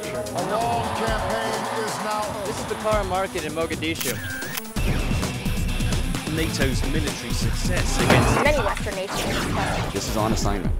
Infrastructure. A long campaign is now. This is the car market in Mogadishu. NATO's military success against many Western nations. This is on assignment.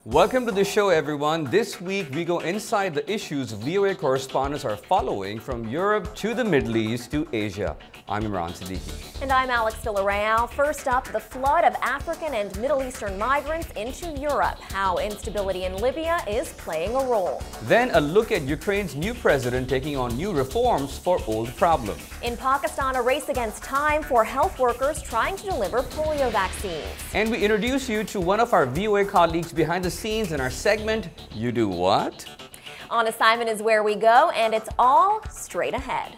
Welcome to the show, everyone. This week, we go inside the issues VOA correspondents are following from Europe to the Middle East to Asia. I'm Imran Siddiqui. And I'm Alex Villarreal. First up, the flood of African and Middle Eastern migrants into Europe. How instability in Libya is playing a role. Then a look at Ukraine's new president taking on new reforms for old problems. In Pakistan, a race against time for health workers trying to deliver polio vaccines. And we introduce you to one of our VOA colleagues behind the scenes in our segment, You Do What? On Assignment is where we go, and it's all straight ahead.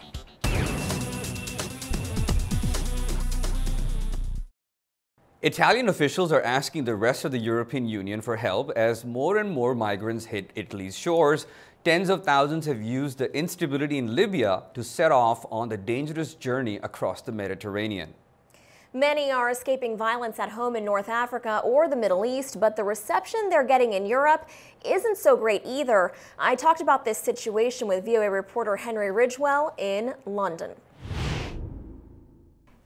Italian officials are asking the rest of the European Union for help as more and more migrants hit Italy's shores. Tens of thousands have used the instability in Libya to set off on the dangerous journey across the Mediterranean. Many are escaping violence at home in North Africa or the Middle East, but the reception they're getting in Europe isn't so great either. I talked about this situation with VOA reporter Henry Ridgewell in London.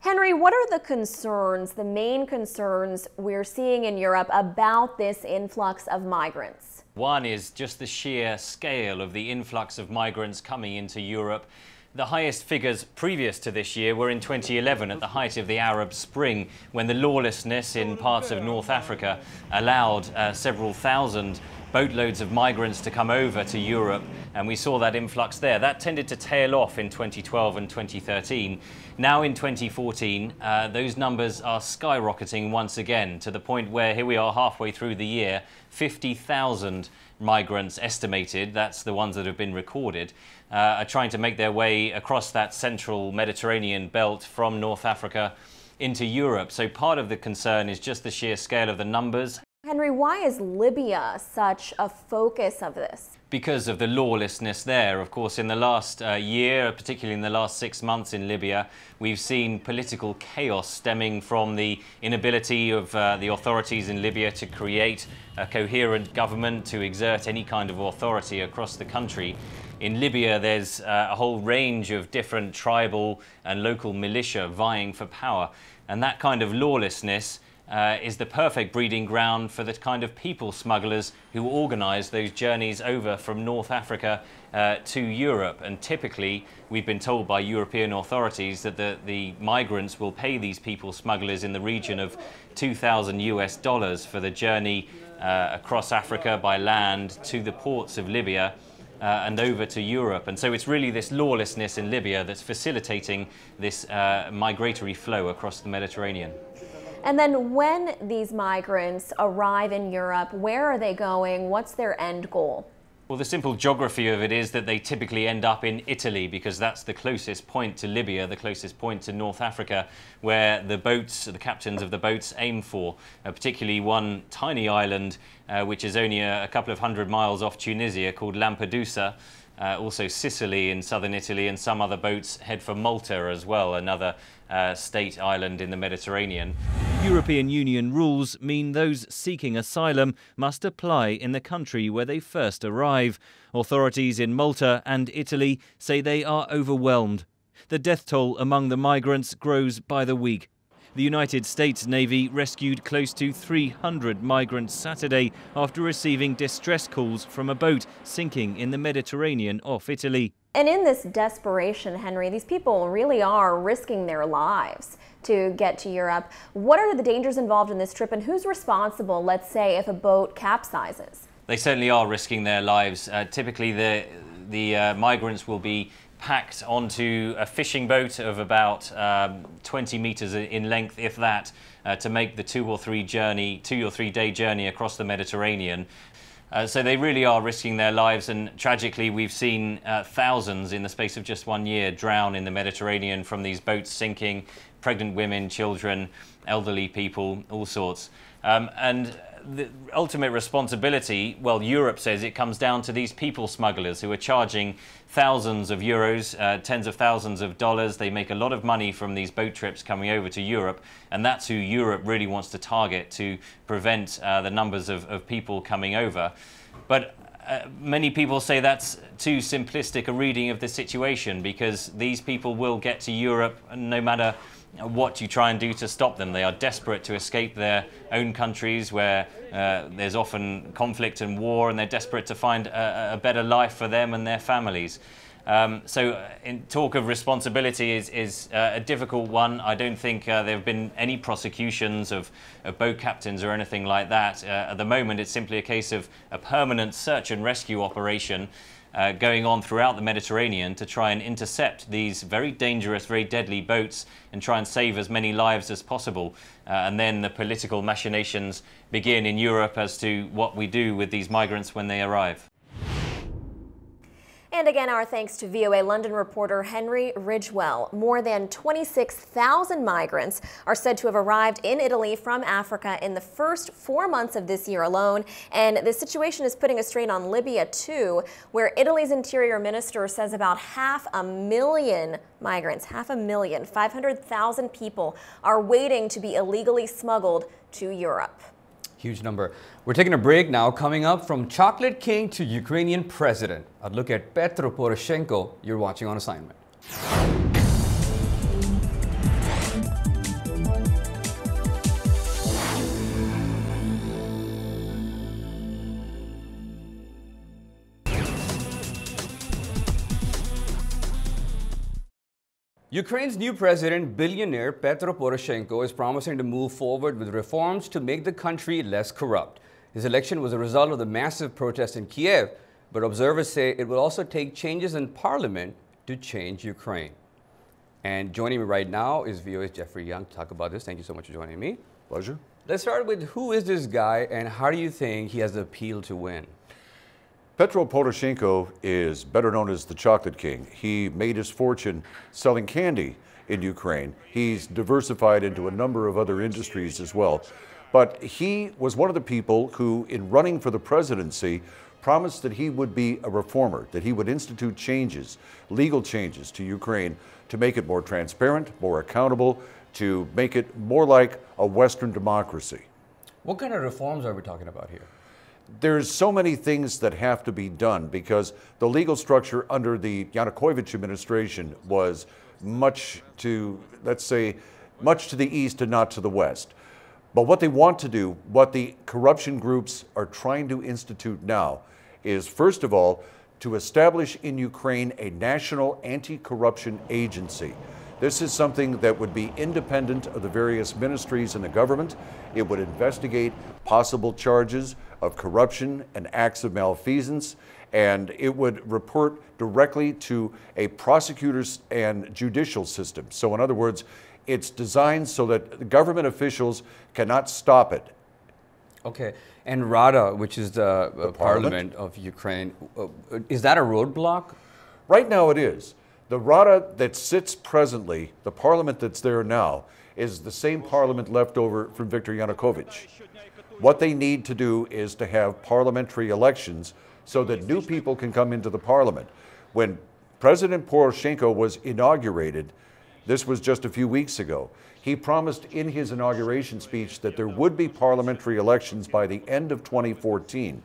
Henry, what are the concerns, the main concerns we're seeing in Europe about this influx of migrants? One is just the sheer scale of the influx of migrants coming into Europe. The highest figures previous to this year were in 2011 at the height of the Arab Spring, when the lawlessness in parts of North Africa allowed several thousand boatloads of migrants to come over to Europe, and we saw that influx there. That tended to tail off in 2012 and 2013. Now in 2014, those numbers are skyrocketing once again, to the point where here we are halfway through the year, 50,000 migrants estimated, that's the ones that have been recorded, are trying to make their way across that central Mediterranean belt from North Africa into Europe. So part of the concern is just the sheer scale of the numbers. Henry, why is Libya such a focus of this? Because of the lawlessness there. Of course, in the last year, particularly in the last 6 months in Libya, we've seen political chaos stemming from the inability of the authorities in Libya to create a coherent government, to exert any kind of authority across the country. In Libya, there's a whole range of different tribal and local militia vying for power. And that kind of lawlessness is the perfect breeding ground for the kind of people smugglers who organise those journeys over from North Africa to Europe. And typically, we've been told by European authorities that the migrants will pay these people smugglers in the region of $2,000 for the journey across Africa by land to the ports of Libya and over to Europe. And so it's really this lawlessness in Libya that's facilitating this migratory flow across the Mediterranean. And then when these migrants arrive in Europe, where are they going? What's their end goal? Well, the simple geography of it is that they typically end up in Italy, because that's the closest point to Libya, the closest point to North Africa, where the boats, the captains of the boats aim for, particularly one tiny island, which is only a couple of hundred miles off Tunisia, called Lampedusa. Also Sicily in southern Italy, and some other boats head for Malta as well, another state island in the Mediterranean. European Union rules mean those seeking asylum must apply in the country where they first arrive. Authorities in Malta and Italy say they are overwhelmed. The death toll among the migrants grows by the week. The United States Navy rescued close to 300 migrants Saturday after receiving distress calls from a boat sinking in the Mediterranean off Italy. And in this desperation, Henry, these people really are risking their lives to get to Europe. What are the dangers involved in this trip, and who's responsible, let's say, if a boat capsizes? They certainly are risking their lives. Typically, the migrants will be packed onto a fishing boat of about 20 meters in length, if that, to make the 2 or 3 day journey across the Mediterranean. So they really are risking their lives, and tragically we've seen thousands in the space of just 1 year drown in the Mediterranean from these boats sinking, pregnant women, children, elderly people, all sorts. And the ultimate responsibility, well, Europe says it comes down to these people smugglers who are charging thousands of euros, tens of thousands of dollars. They make a lot of money from these boat trips coming over to Europe, and that's who Europe really wants to target to prevent the numbers of people coming over. But many people say that's too simplistic a reading of the situation, because these people will get to Europe no matter what you try and do to stop them. They are desperate to escape their own countries where there's often conflict and war, and they're desperate to find a better life for them and their families. So talk of responsibility is a difficult one. I don't think there have been any prosecutions of boat captains or anything like that. At the moment, it's simply a case of a permanent search and rescue operation going on throughout the Mediterranean to try and intercept these very dangerous, very deadly boats and try and save as many lives as possible. And then the political machinations begin in Europe as to what we do with these migrants when they arrive. And again, our thanks to VOA London reporter Henry Ridgewell. More than 26,000 migrants are said to have arrived in Italy from Africa in the first 4 months of this year alone. And this situation is putting a strain on Libya, too, where Italy's interior minister says about 500,000 migrants, 500,000 people are waiting to be illegally smuggled to Europe. Huge number. We're taking a break now. Coming up, from chocolate king to Ukrainian president, a look at Petro Poroshenko. You're watching On Assignment. Ukraine's new president, billionaire Petro Poroshenko, is promising to move forward with reforms to make the country less corrupt. His election was a result of the massive protests in Kiev, but observers say it will also take changes in parliament to change Ukraine. And joining me right now is VOA's Jeffrey Young to talk about this. Thank you so much for joining me. Pleasure. Let's start with, who is this guy and how do you think he has the appeal to win? Petro Poroshenko is better known as the Chocolate King. He made his fortune selling candy in Ukraine. He's diversified into a number of other industries as well. But he was one of the people who, in running for the presidency, promised that he would be a reformer, that he would institute changes, legal changes to Ukraine to make it more transparent, more accountable, to make it more like a Western democracy. What kind of reforms are we talking about here? There's so many things that have to be done because the legal structure under the Yanukovych administration was much to, let's say, much to the east and not to the west. But what they want to do, what the corruption groups are trying to institute now, is first of all, to establish in Ukraine a national anti-corruption agency. This is something that would be independent of the various ministries in the government. It would investigate possible charges of corruption and acts of malfeasance, and it would report directly to a prosecutor's and judicial system. So in other words, it's designed so that government officials cannot stop it. Okay, and Rada, which is the parliament of Ukraine, is that a roadblock? Right now it is. The Rada that sits presently, the parliament that's there now, is the same parliament left over from Viktor Yanukovych. What they need to do is to have parliamentary elections so that new people can come into the parliament. When President Poroshenko was inaugurated, this was just a few weeks ago, he promised in his inauguration speech that there would be parliamentary elections by the end of 2014.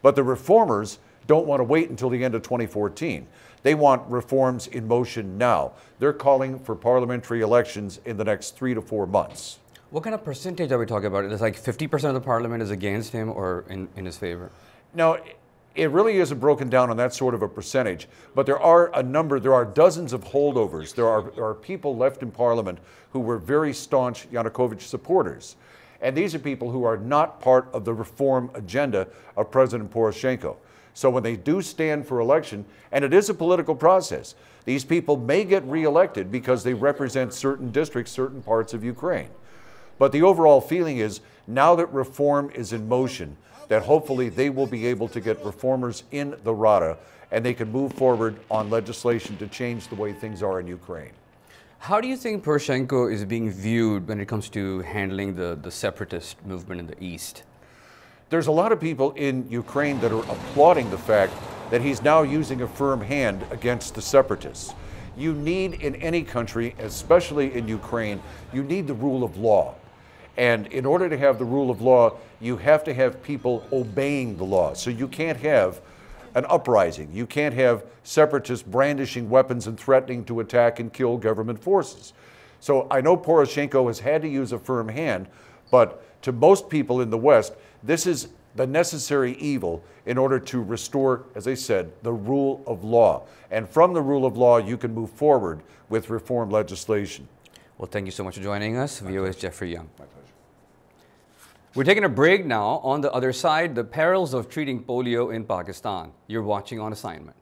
But the reformers don't want to wait until the end of 2014. They want reforms in motion now. They're calling for parliamentary elections in the next 3 to 4 months. What kind of percentage are we talking about? Is like 50% of the parliament is against him or in his favor? Now, it really isn't broken down on that sort of a percentage, but there are dozens of holdovers. There are people left in parliament who were very staunch Yanukovych supporters. And these are people who are not part of the reform agenda of President Poroshenko. So when they do stand for election, and it is a political process, these people may get reelected because they represent certain districts, certain parts of Ukraine. But the overall feeling is, now that reform is in motion, that hopefully they will be able to get reformers in the Rada and they can move forward on legislation to change the way things are in Ukraine. How do you think Poroshenko is being viewed when it comes to handling the separatist movement in the East? There's a lot of people in Ukraine that are applauding the fact that he's now using a firm hand against the separatists. You need, in any country, especially in Ukraine, you need the rule of law. And in order to have the rule of law, you have to have people obeying the law. So you can't have an uprising. You can't have separatists brandishing weapons and threatening to attack and kill government forces. So I know Poroshenko has had to use a firm hand, but to most people in the West, this is the necessary evil in order to restore, as I said, the rule of law. And from the rule of law, you can move forward with reform legislation. Well, thank you so much for joining us. VOA's Jeffrey Young. My pleasure. We're taking a break now. On the other side, the perils of treating polio in Pakistan. You're watching On Assignment.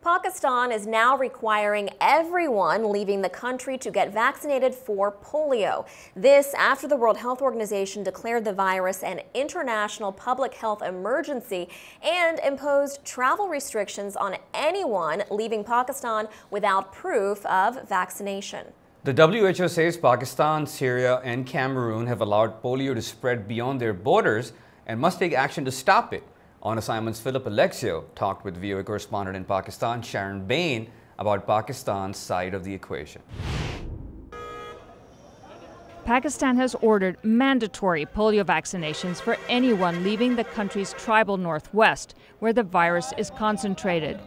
Pakistan is now requiring everyone leaving the country to get vaccinated for polio. This after the World Health Organization declared the virus an international public health emergency and imposed travel restrictions on anyone leaving Pakistan without proof of vaccination. The WHO says Pakistan, Syria, and Cameroon have allowed polio to spread beyond their borders and must take action to stop it. On Assignment's Philip Alexio talked with VOA correspondent in Pakistan, Sharon Bain, about Pakistan's side of the equation. Pakistan has ordered mandatory polio vaccinations for anyone leaving the country's tribal northwest, where the virus is concentrated.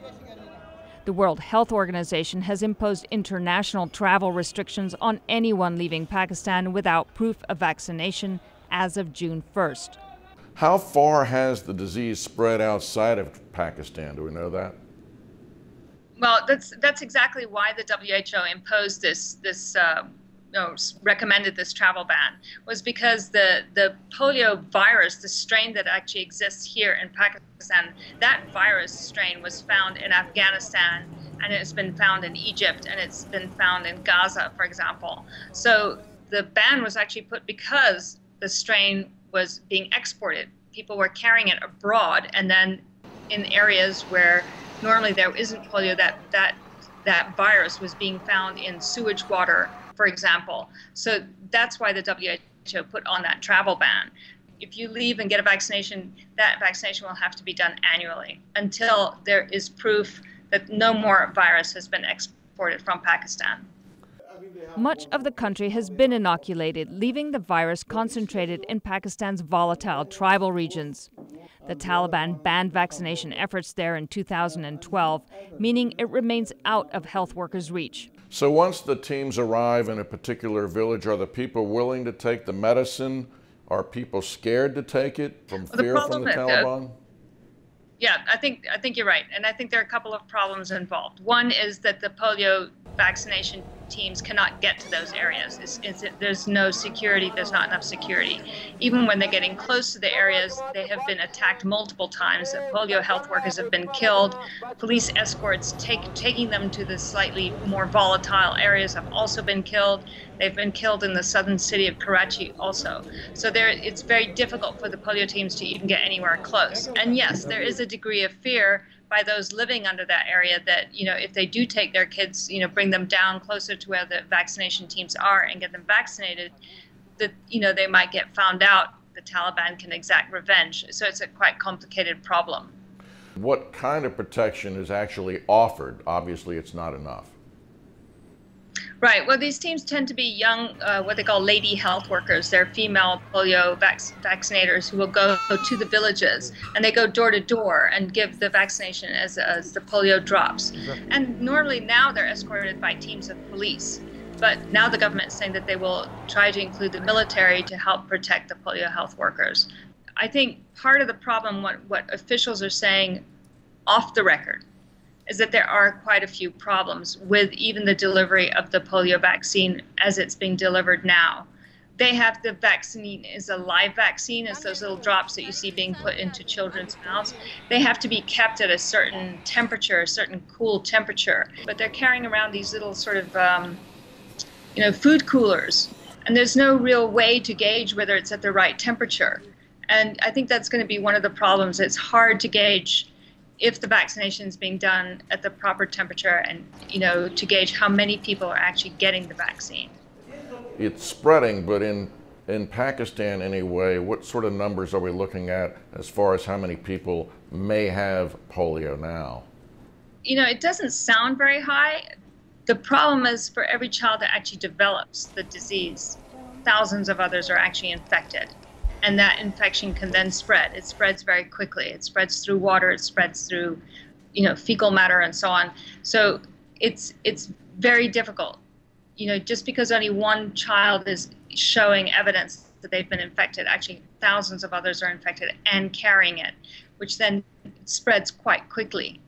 The World Health Organization has imposed international travel restrictions on anyone leaving Pakistan without proof of vaccination as of June 1st. How far has the disease spread outside of Pakistan? Do we know that? Well, that's exactly why the WHO imposed recommended this travel ban, was because the polio virus, the strain that actually exists here in Pakistan, that virus strain was found in Afghanistan, and it's been found in Egypt, and it's been found in Gaza, for example. So the ban was actually put because the strain was being exported. People were carrying it abroad, and then in areas where normally there isn't polio, that virus was being found in sewage water, for example. So that's why the WHO put on that travel ban. If you leave and get a vaccination, that vaccination will have to be done annually until there is proof that no more virus has been exported from Pakistan. Much of the country has been inoculated, leaving the virus concentrated in Pakistan's volatile tribal regions. The Taliban banned vaccination efforts there in 2012, meaning it remains out of health workers' reach. So once the teams arrive in a particular village, are the people willing to take the medicine? Are people scared to take it from fear from the Taliban? Yeah, I think you're right. And I think there are a couple of problems involved. One is that the polio vaccination teams cannot get to those areas. There's no security, there's not enough security. Even when they're getting close to the areas, they have been attacked multiple times. Polio health workers have been killed. Police escorts taking them to the slightly more volatile areas have also been killed. They've been killed in the southern city of Karachi also. So it's very difficult for the polio teams to even get anywhere close. And yes, there is a degree of fear by those living under that area that, if they do take their kids, bring them down closer to where the vaccination teams are and get them vaccinated, that, they might get found out. The Taliban can exact revenge. So it's a quite complicated problem. What kind of protection is actually offered? Obviously, it's not enough. Right. Well, these teams tend to be young, what they call lady health workers. They're female polio vaccinators who will go to the villages, and they go door to door and give the vaccination as the polio drops. And normally now they're escorted by teams of police. But now the government is saying that they will try to include the military to help protect the polio health workers. I think part of the problem, what officials are saying off the record, is that there are quite a few problems with even the delivery of the polio vaccine as it's being delivered now. They have the vaccine is a live vaccine. It's those little drops that you see being put into children's mouths. They have to be kept at a certain temperature, a certain cool temperature. But they're carrying around these little sort of, food coolers. And there's no real way to gauge whether it's at the right temperature. And I think that's going to be one of the problems. It's hard to gauge if the vaccination is being done at the proper temperature and, to gauge how many people are actually getting the vaccine. It's spreading, but in In Pakistan anyway, what sort of numbers are we looking at as far as how many people may have polio now? You know, it doesn't sound very high. The problem is for every child that actually develops the disease, thousands of others are actually infected. And that infection can then spread. It spreads very quickly. It spreads through water, it spreads through, fecal matter and so on. So it's very difficult. Just because only one child is showing evidence that they've been infected, actually thousands of others are infected and carrying it, which then spreads quite quickly.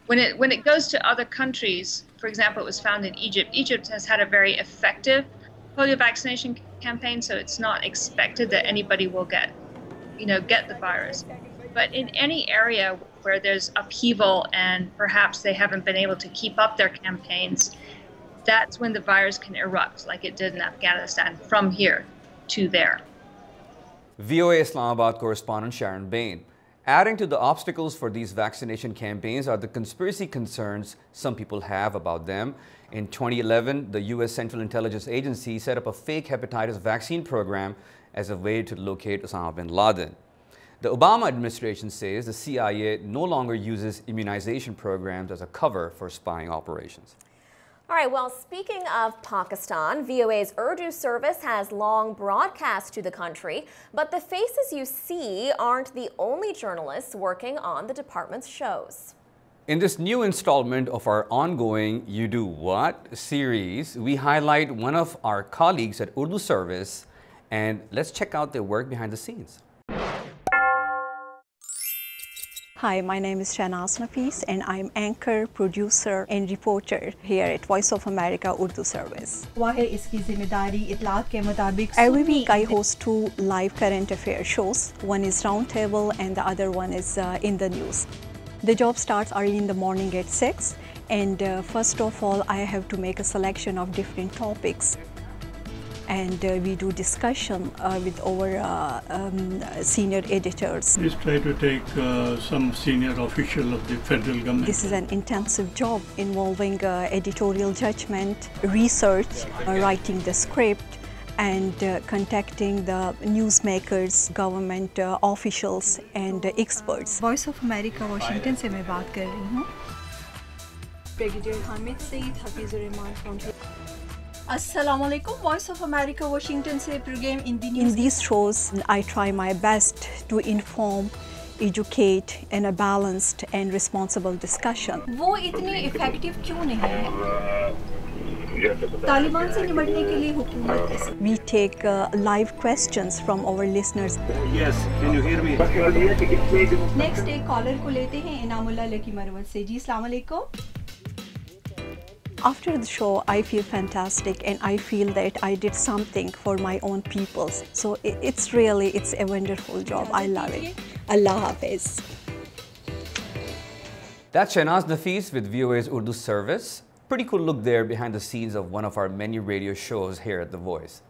When it goes to other countries, for example, it was found in Egypt. Egypt has had a very effective polio vaccination campaign, so it's not expected that anybody will get the virus. But in any area where there's upheaval and perhaps they haven't been able to keep up their campaigns, that's when the virus can erupt, like it did in Afghanistan, from here to there. VOA Islamabad correspondent Sharon Bain. Adding to the obstacles for these vaccination campaigns are the conspiracy concerns some people have about them. In 2011, the U.S. Central Intelligence Agency set up a fake hepatitis vaccine program as a way to locate Osama bin Laden. The Obama administration says the CIA no longer uses immunization programs as a cover for spying operations. All right, well, speaking of Pakistan, VOA's Urdu service has long broadcast to the country, but the faces you see aren't the only journalists working on the department's shows. In this new installment of our ongoing You Do What series, we highlight one of our colleagues at Urdu service, and let's check out their work behind the scenes. Hi, my name is Shahnaz Nafees and I'm anchor, producer and reporter here at Voice of America Urdu Service. Every week I host 2 live current affair shows. One is Roundtable and the other one is In the News. The job starts early in the morning at 6, and first of all I have to make a selection of different topics. And we do discussion with our senior editors. Please try to take some senior official of the federal government. This is an intensive job involving editorial judgment, research, writing the script, and contacting the newsmakers, government officials, and experts. Voice of America, Washington से मैं बात कर रही हूँ. Brigadier Hamid Saeed, Hafizur Rahman from Assalamu alaikum, Voice of America, Washington से program in the news. In these shows, I try my best to inform, educate in a balanced and responsible discussion. वो इतनी effective क्यों नहीं है? तालिबान से निपटने के लिए हुकूमत. We take live questions from our listeners. Yes, can you hear me? Next एक caller को लेते हैं इनामुल्लाह लकी मरवत से. जी अस्सलाम वालेकुम. After the show, I feel fantastic and I feel that I did something for my own peoples. So it's a wonderful job. I love it. Allah Hafiz. That's Shahnaz Nafees with VOA's Urdu service. Pretty cool look there behind the scenes of one of our many radio shows here at The Voice.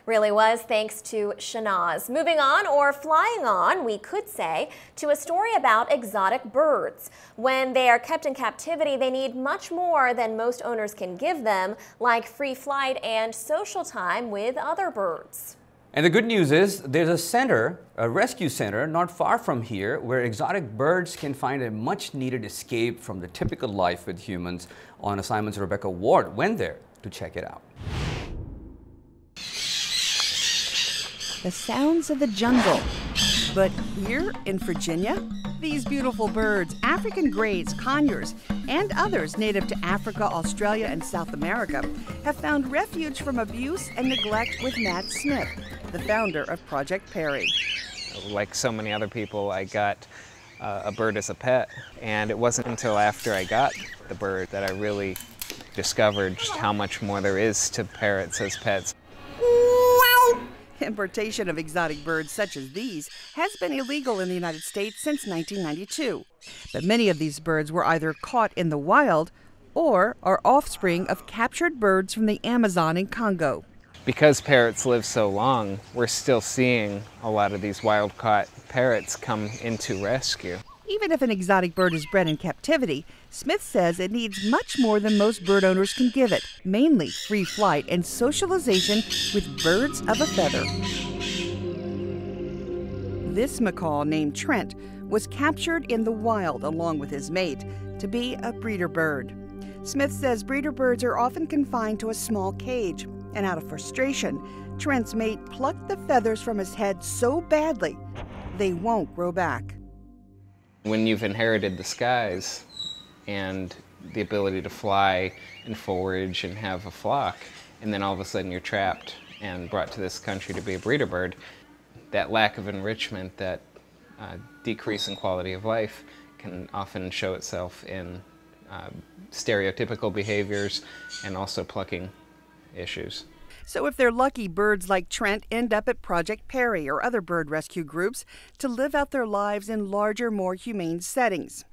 Really was, thanks to Shahnaz. Moving on, or flying on, we could say, to a story about exotic birds. When they are kept in captivity, they need much more than most owners can give them, like free flight and social time with other birds. And the good news is there's a rescue center not far from here where exotic birds can find a much needed escape from the typical life with humans. On assignment's Rebecca Ward went there to check it out. The sounds of the jungle. But here in Virginia, these beautiful birds, African greys, conures, and others native to Africa, Australia, and South America, have found refuge from abuse and neglect with Matt Smith, the founder of Project Perry. Like so many other people, I got a bird as a pet, and it wasn't until after I got the bird that I really discovered just how much more there is to parrots as pets. Importation of exotic birds such as these has been illegal in the United States since 1992. But many of these birds were either caught in the wild or are offspring of captured birds from the Amazon and Congo. Because parrots live so long, we're still seeing a lot of these wild-caught parrots come into rescue. Even if an exotic bird is bred in captivity, Smith says it needs much more than most bird owners can give it, mainly free flight and socialization with birds of a feather. This macaw, named Trent, was captured in the wild along with his mate to be a breeder bird. Smith says breeder birds are often confined to a small cage, and out of frustration, Trent's mate plucked the feathers from his head so badly they won't grow back. When you've inherited the skies and the ability to fly and forage and have a flock, and then all of a sudden you're trapped and brought to this country to be a breeder bird, that lack of enrichment, that decrease in quality of life can often show itself in stereotypical behaviors and also plucking issues. So if they're lucky, birds like Trent end up at Project Perry or other bird rescue groups to live out their lives in larger, more humane settings.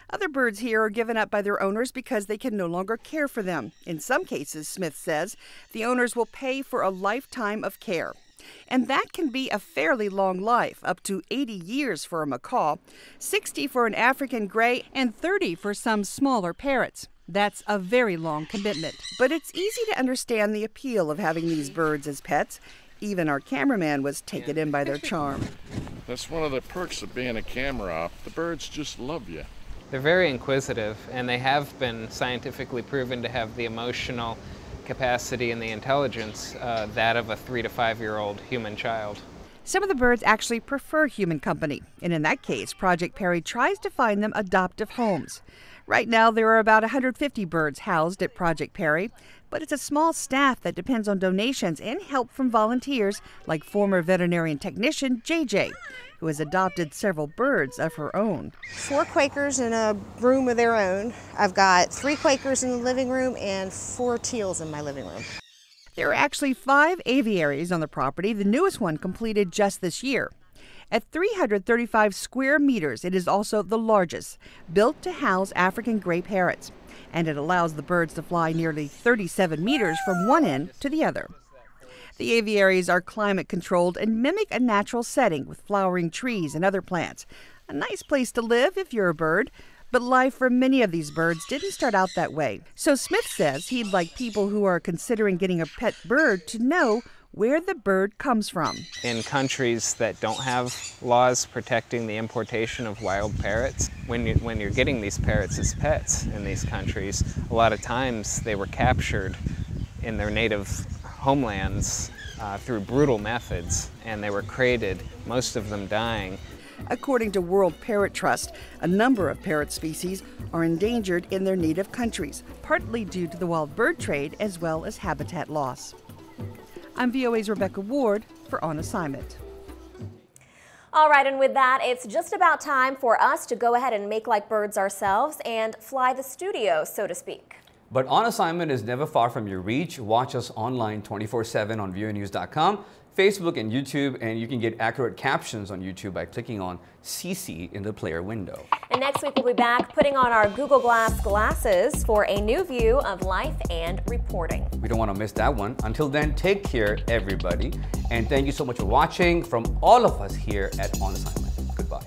Other birds here are given up by their owners because they can no longer care for them. In some cases, Smith says, the owners will pay for a lifetime of care. And that can be a fairly long life, up to 80 years for a macaw, 60 for an African gray, and 30 for some smaller parrots. That's a very long commitment. But it's easy to understand the appeal of having these birds as pets. Even our cameraman was taken in by their charm. That's one of the perks of being a camera op. The birds just love you. They're very inquisitive, and they have been scientifically proven to have the emotional capacity and the intelligence that of a 3 to 5 year old human child. Some of the birds actually prefer human company, and in that case, Project Perry tries to find them adoptive homes. Right now, there are about 150 birds housed at Project Perry, but it's a small staff that depends on donations and help from volunteers like former veterinarian technician JJ, who has adopted several birds of her own. 4 Quakers in a room of their own. I've got 3 Quakers in the living room and 4 teals in my living room. There are actually 5 aviaries on the property, the newest one completed just this year. At 335 square meters, it is also the largest, built to house African gray parrots, and it allows the birds to fly nearly 37 meters from one end to the other. The aviaries are climate controlled and mimic a natural setting with flowering trees and other plants. A nice place to live if you're a bird, but life for many of these birds didn't start out that way. So Smith says he'd like people who are considering getting a pet bird to know where the bird comes from. In countries that don't have laws protecting the importation of wild parrots, when you're getting these parrots as pets in these countries, a lot of times they were captured in their native homelands through brutal methods, and they were crated, most of them dying. According to World Parrot Trust, a number of parrot species are endangered in their native countries, partly due to the wild bird trade as well as habitat loss. I'm VOA's Rebecca Ward for On Assignment. All right, and with that, it's just about time for us to go ahead and make like birds ourselves and fly the studio, so to speak. But On Assignment is never far from your reach. Watch us online 24/7 on voanews.com, Facebook and YouTube, and you can get accurate captions on YouTube by clicking on CC in the player window. And next week we'll be back putting on our Google Glass glasses for a new view of life and reporting. We don't want to miss that one. Until then, take care, everybody. And thank you so much for watching from all of us here at On Assignment. Goodbye.